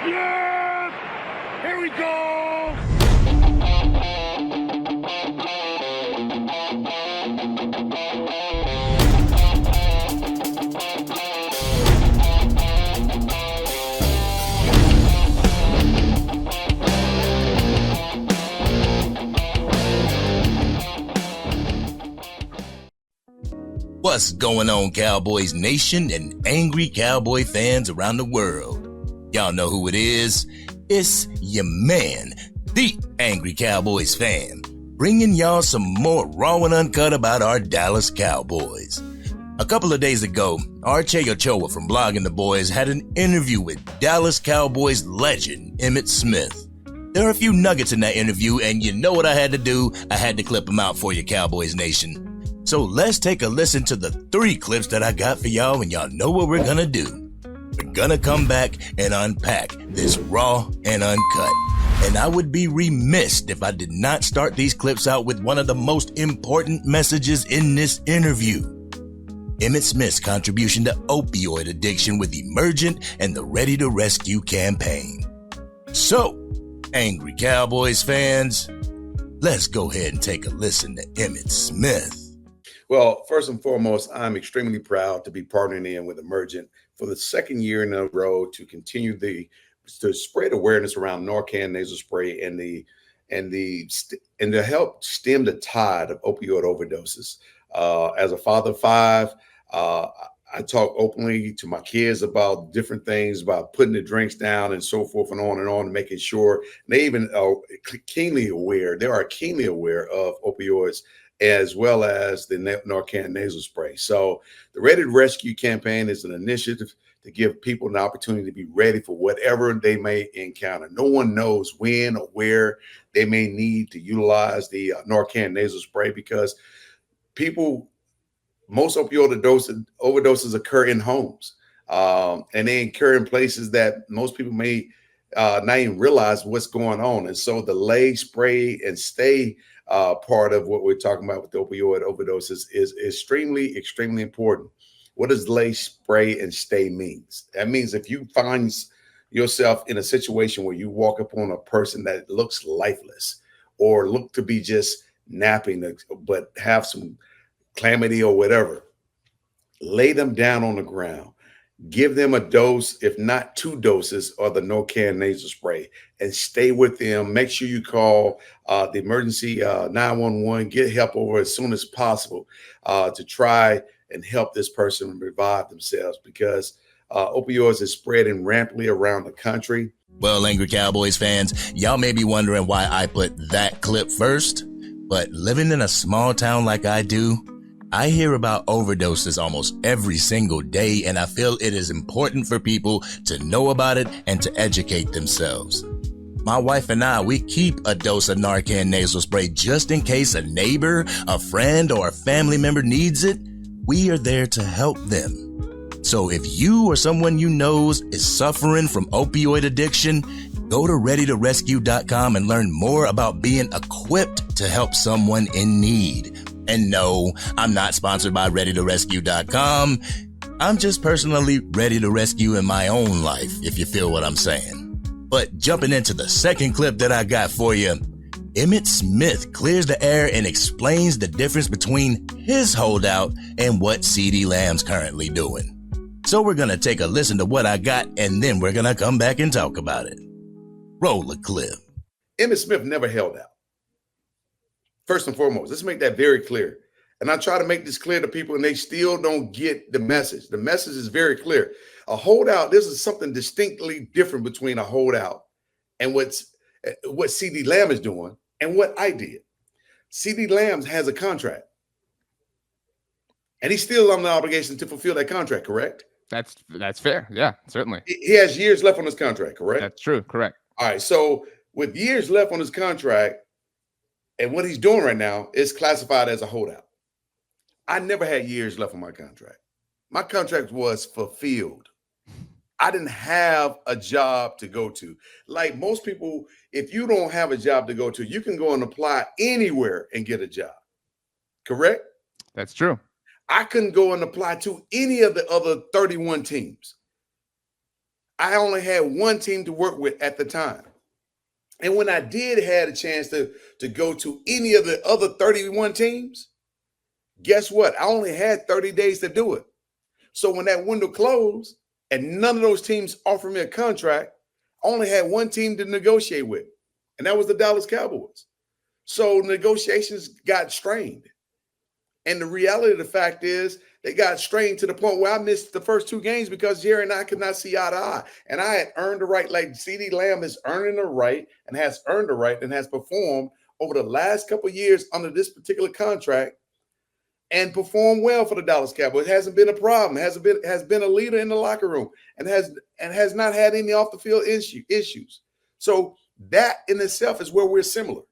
Yeah! Here we go! What's going on, Cowboys Nation and Angry Cowboy fans around the world? Y'all know who it is. It's your man, the Angry Cowboys Fan, bringing y'all some more raw and uncut about our Dallas Cowboys. A couple of days ago, RJ Ochoa from Blogging the Boys had an interview with Dallas Cowboys legend Emmitt Smith. There are a few nuggets in that interview, and you know what I had to do? I had to clip them out for you, Cowboys Nation. So let's take a listen to the 3 clips that I got for y'all, and y'all know what we're gonna do. We're gonna come back and unpack this raw and uncut. And I would be remiss if I did not start these clips out with one of the most important messages in this interview. Emmitt Smith's contribution to opioid addiction with Emergent and the Ready to Rescue campaign. So, Angry Cowboys fans, let's go ahead and take a listen to Emmitt Smith. Well, first and foremost, I'm extremely proud to be partnering in with Emergent for the second year in a row to continue to spread awareness around Narcan nasal spray and to help stem the tide of opioid overdoses. As a father of 5, I talk openly to my kids about different things, about putting the drinks down and so forth and on, and making sure they even are keenly aware of opioids, as well as the Narcan nasal spray. So the Ready to Rescue campaign is an initiative to give people an opportunity to be ready for whatever they may encounter. No one knows when or where they may need to utilize the Narcan nasal spray, because most opioid overdoses occur in homes, and they occur in places that most people may not even realize what's going on. And so the lay, spray, and stay part of what we're talking about with the opioid overdoses is extremely, extremely important. What does lay, spray, and stay means? That means if you find yourself in a situation where you walk upon a person that looks lifeless or look to be just napping, but have some calamity or whatever, lay them down on the ground. Give them a dose, if not 2 doses, of the Narcan nasal spray, and stay with them. Make sure you call the emergency 911, get help over as soon as possible to try and help this person revive themselves, because opioids is spreading rampantly around the country. Well, Angry Cowboys fans, y'all may be wondering why I put that clip first, but living in a small town like I do, I hear about overdoses almost every single day, and I feel it is important for people to know about it and to educate themselves. My wife and I, we keep a dose of Narcan nasal spray just in case a neighbor, a friend, or a family member needs it. We are there to help them. So if you or someone you know is suffering from opioid addiction, go to readytorescue.com and learn more about being equipped to help someone in need. And no, I'm not sponsored by readytorescue.com. I'm just personally ready to rescue in my own life, if you feel what I'm saying. But jumping into the second clip that I got for you, Emmitt Smith clears the air and explains the difference between his holdout and what CeeDee Lamb's currently doing. So we're going to take a listen to what I got, and then we're going to come back and talk about it. Roll the clip. Emmitt Smith never held out. First and foremost, let's make that very clear. And I try to make this clear to people, and they still don't get the message. The message is very clear. A holdout, this is something distinctly different between a holdout and what CeeDee Lamb is doing and what I did. CeeDee Lamb has a contract, and he's still under the obligation to fulfill that contract, correct? That's fair. Yeah, certainly. He has years left on his contract, correct? That's true. Correct. All right. So with years left on his contract, and what he's doing right now is classified as a holdout. I never had years left on my contract. My contract was fulfilled. I didn't have a job to go to. Like most people, if you don't have a job to go to, you can go and apply anywhere and get a job. Correct? That's true. I couldn't go and apply to any of the other 31 teams. I only had one team to work with at the time. And when I did have a chance to go to any of the other 31 teams, guess what? I only had 30 days to do it. So when that window closed and none of those teams offered me a contract, I only had one team to negotiate with, and that was the Dallas Cowboys. So negotiations got strained. And the reality of the fact is they got strained to the point where I missed the first 2 games because Jerry and I could not see eye to eye. And I had earned the right, like CeeDee Lamb has earned the right and has earned the right and has performed over the last couple of years under this particular contract and performed well for the Dallas Cowboys. It hasn't been a problem. Has been a leader in the locker room and has not had any off the field issues. So that in itself is where we're similar.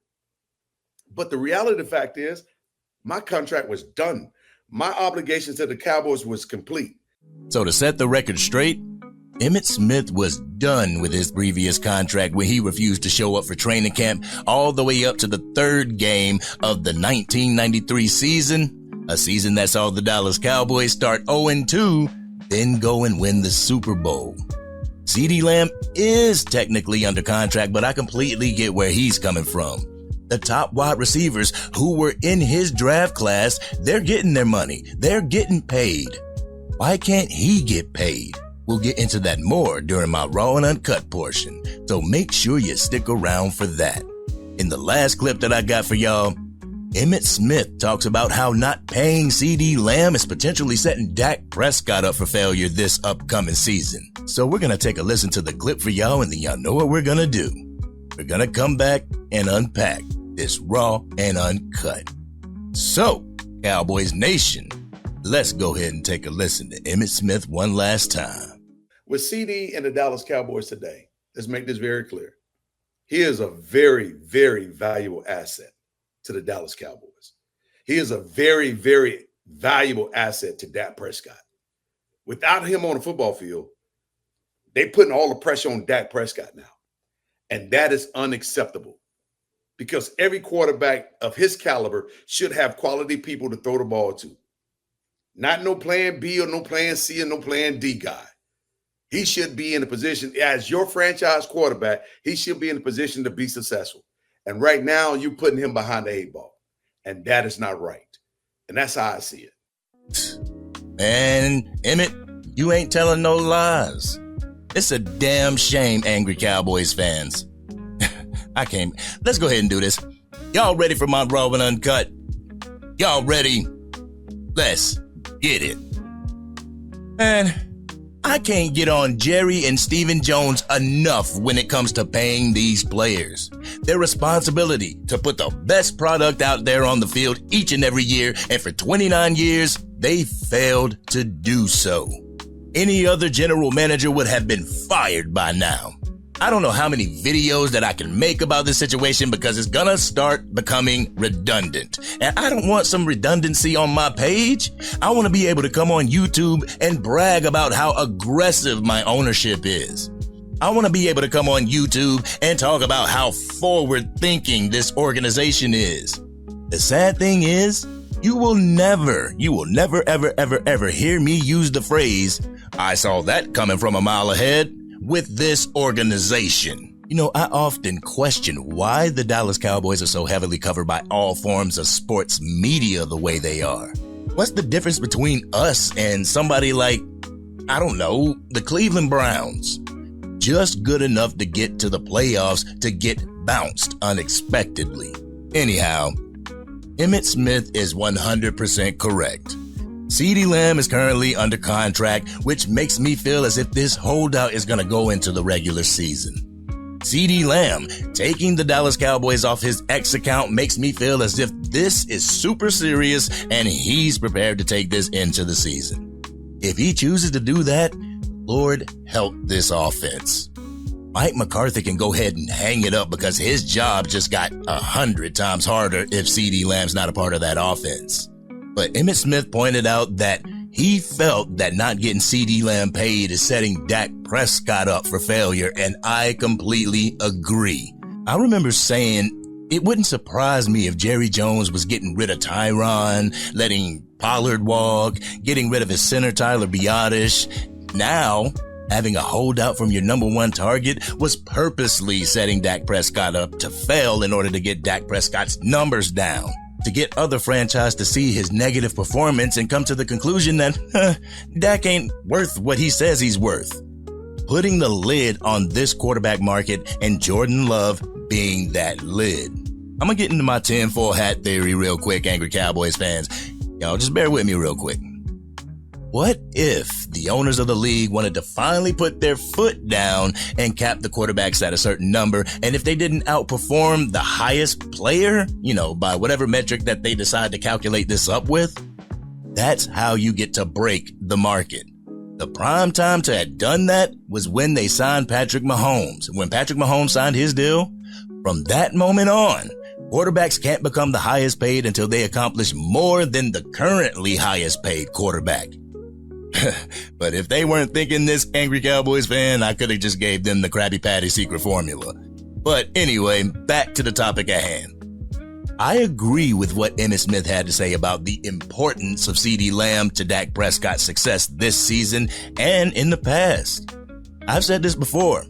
But the reality of the fact is my contract was done. My obligations to the Cowboys was complete. So to set the record straight, Emmitt Smith was done with his previous contract when he refused to show up for training camp all the way up to the 3rd game of the 1993 season, a season that saw the Dallas Cowboys start 0-2, then go and win the Super Bowl. CeeDee Lamb is technically under contract, but I completely get where he's coming from. The top wide receivers who were in his draft class, they're getting their money. They're getting paid. Why can't he get paid? We'll get into that more during my Raw and Uncut portion, so make sure you stick around for that. In the last clip that I got for y'all, Emmitt Smith talks about how not paying CeeDee Lamb is potentially setting Dak Prescott up for failure this upcoming season. So we're going to take a listen to the clip for y'all, and then y'all know what we're going to do. We're going to come back and unpack this Raw and Uncut. So, Cowboys Nation, let's go ahead and take a listen to Emmitt Smith one last time. With CeeDee and the Dallas Cowboys today, let's make this very clear. He is a very, very valuable asset to the Dallas Cowboys. He is a very, very valuable asset to Dak Prescott. Without him on the football field, they're putting all the pressure on Dak Prescott now. And that is unacceptable because every quarterback of his caliber should have quality people to throw the ball to. Not no plan B or no plan C or no plan D guy. He should be in a position as your franchise quarterback. He should be in a position to be successful. And right now you're putting him behind the 8 ball. And that is not right. And that's how I see it. Man, Emmitt, you ain't telling no lies. It's a damn shame, Angry Cowboys fans. Let's go ahead and do this. Y'all ready for my Raw and Uncut? Y'all ready? Let's get it. Man, I can't get on Jerry and Stephen Jones enough when it comes to paying these players. Their responsibility to put the best product out there on the field each and every year, and for 29 years, they failed to do so. Any other general manager would have been fired by now. I don't know how many videos that I can make about this situation because it's gonna start becoming redundant. And I don't want some redundancy on my page. I want to be able to come on YouTube and brag about how aggressive my ownership is. I want to be able to come on YouTube and talk about how forward-thinking this organization is. The sad thing is, you will never, ever hear me use the phrase, "I saw that coming from a mile ahead," with this organization. You know, I often question why the Dallas Cowboys are so heavily covered by all forms of sports media the way they are. What's the difference between us and somebody like, I don't know, the Cleveland Browns? Just good enough to get to the playoffs to get bounced unexpectedly. Anyhow, Emmitt Smith is 100% correct. CeeDee Lamb is currently under contract, which makes me feel as if this holdout is going to go into the regular season. CeeDee Lamb taking the Dallas Cowboys off his X account makes me feel as if this is super serious and he's prepared to take this into the season. If he chooses to do that, Lord help this offense. Mike McCarthy can go ahead and hang it up because his job just got 100 times harder if CeeDee Lamb's not a part of that offense. But Emmitt Smith pointed out that he felt that not getting CeeDee Lamb paid is setting Dak Prescott up for failure, and I completely agree. I remember saying it wouldn't surprise me if Jerry Jones was getting rid of Tyron, letting Pollard walk, getting rid of his center Tyler Biadasz. Now, Having a holdout from your number one target was purposely setting Dak Prescott up to fail in order to get Dak Prescott's numbers down, to get other franchises to see his negative performance and come to the conclusion that Dak ain't worth what he says he's worth. Putting the lid on this quarterback market and Jordan Love being that lid. I'm going to get into my tinfoil hat theory real quick, Angry Cowboys fans. Y'all just bear with me real quick. What if the owners of the league wanted to finally put their foot down and cap the quarterbacks at a certain number? And if they didn't outperform the highest player, by whatever metric that they decide to calculate this up with, that's how you get to break the market. The prime time to have done that was when they signed Patrick Mahomes. When Patrick Mahomes signed his deal, from that moment on, quarterbacks can't become the highest paid until they accomplish more than the currently highest paid quarterback. But if they weren't thinking this, Angry Cowboys fan, I could have just gave them the Krabby Patty secret formula. But anyway, back to the topic at hand. I agree with what Emmitt Smith had to say about the importance of CeeDee Lamb to Dak Prescott's success this season and in the past. I've said this before.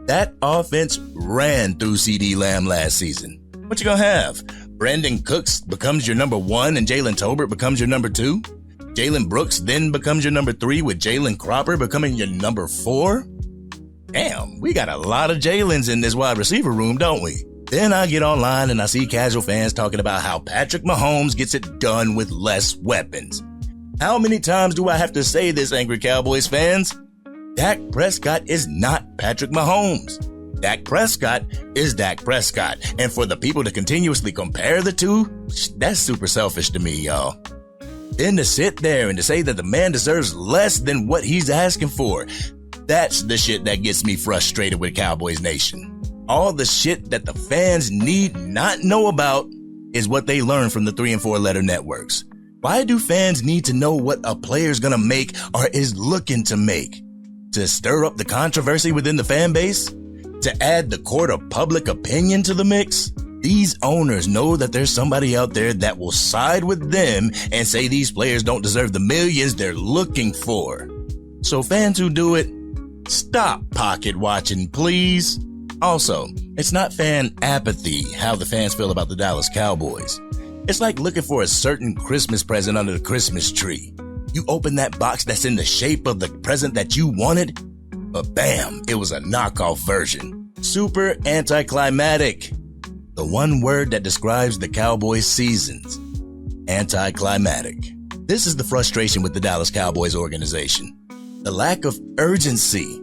That offense ran through CeeDee Lamb last season. What you gonna have? Brandon Cooks becomes your number one and Jalen Tolbert becomes your number two? Jalen Brooks then becomes your number three with Jalen Cropper becoming your number four? Damn, we got a lot of Jalens in this wide receiver room, don't we? Then I get online and I see casual fans talking about how Patrick Mahomes gets it done with less weapons. How many times do I have to say this, Angry Cowboys fans? Dak Prescott is not Patrick Mahomes. Dak Prescott is Dak Prescott. And for the people to continuously compare the two, that's super selfish to me, y'all. Then to sit there and to say that the man deserves less than what he's asking for, that's the shit that gets me frustrated with Cowboys Nation. All the shit that the fans need not know about is what they learn from the 3 and 4 letter networks. Why do fans need to know what a player's gonna make or is looking to make? To stir up the controversy within the fan base? To add the court of public opinion to the mix? These owners know that there's somebody out there that will side with them and say these players don't deserve the millions they're looking for. So fans who do it, stop pocket watching, please. Also, it's not fan apathy how the fans feel about the Dallas Cowboys. It's like looking for a certain Christmas present under the Christmas tree. You open that box that's in the shape of the present that you wanted, but bam, it was a knockoff version. Super anticlimactic. The one word that describes the Cowboys' seasons. Anticlimactic. This is the frustration with the Dallas Cowboys organization. The lack of urgency.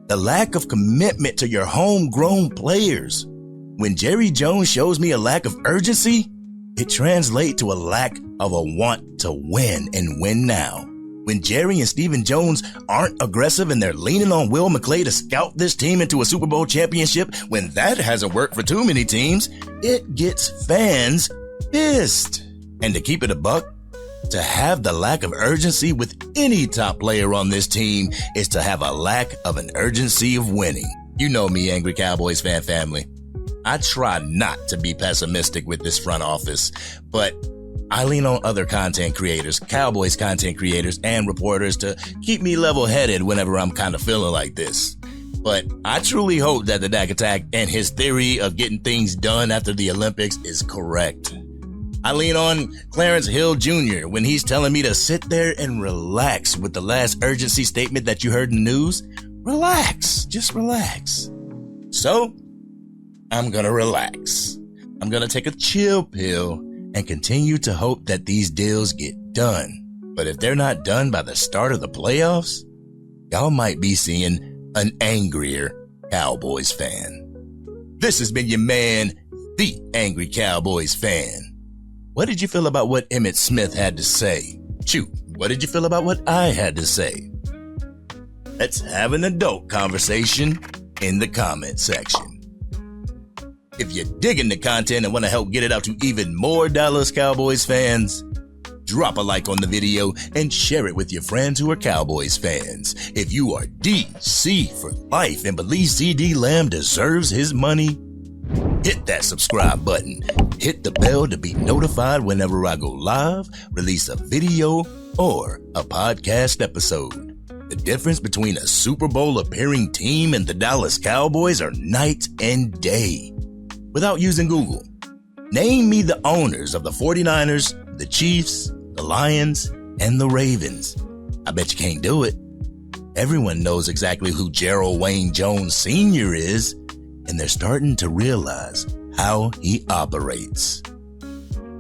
The lack of commitment to your homegrown players. When Jerry Jones shows me a lack of urgency, it translates to a lack of a want to win and win now. When Jerry and Stephen Jones aren't aggressive and they're leaning on Will McClay to scout this team into a Super Bowl championship, when that hasn't worked for too many teams, it gets fans pissed. And to keep it a buck, to have the lack of urgency with any top player on this team is to have a lack of an urgency of winning. You know me, Angry Cowboys fan family. I try not to be pessimistic with this front office, but I lean on other content creators, Cowboys content creators, and reporters to keep me level-headed whenever I'm kind of feeling like this. But I truly hope that the Dak attack and his theory of getting things done after the Olympics is correct. I lean on Clarence Hill Jr. when he's telling me to sit there and relax with the last urgency statement that you heard in the news. Relax, just relax. So, I'm gonna relax. I'm gonna take a chill pill and continue to hope that these deals get done. But if they're not done by the start of the playoffs, y'all might be seeing an angrier Cowboys fan. This has been your man, the Angry Cowboys Fan. What did you feel about what Emmitt Smith had to say? Shoot, what did you feel about what I had to say? Let's have an adult conversation in the comment section. If you're digging the content and want to help get it out to even more Dallas Cowboys fans, drop a like on the video and share it with your friends who are Cowboys fans. If you are DC for life and believe CeeDee Lamb deserves his money, hit that subscribe button. Hit the bell to be notified whenever I go live, release a video, or a podcast episode. The difference between a Super Bowl appearing team and the Dallas Cowboys are night and day. Without using Google, name me the owners of the 49ers, the Chiefs, the Lions, and the Ravens. I bet you can't do it. Everyone knows exactly who Gerald Wayne Jones Sr. is, and they're starting to realize how he operates.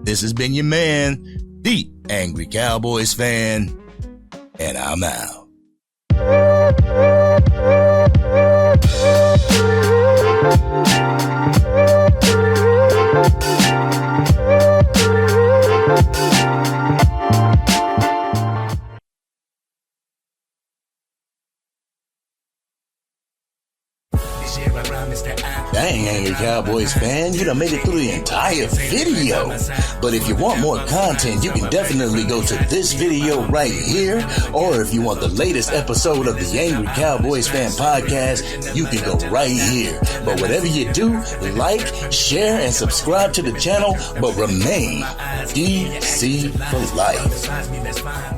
This has been your man, the Angry Cowboys Fan, and I'm out. Dang, Angry Cowboys fan, you done made it through the entire video. But if you want more content, you can definitely go to this video right here. Or if you want the latest episode of the Angry Cowboys Fan podcast, you can go right here. But whatever you do, like, share, and subscribe to the channel, but remain DC for life.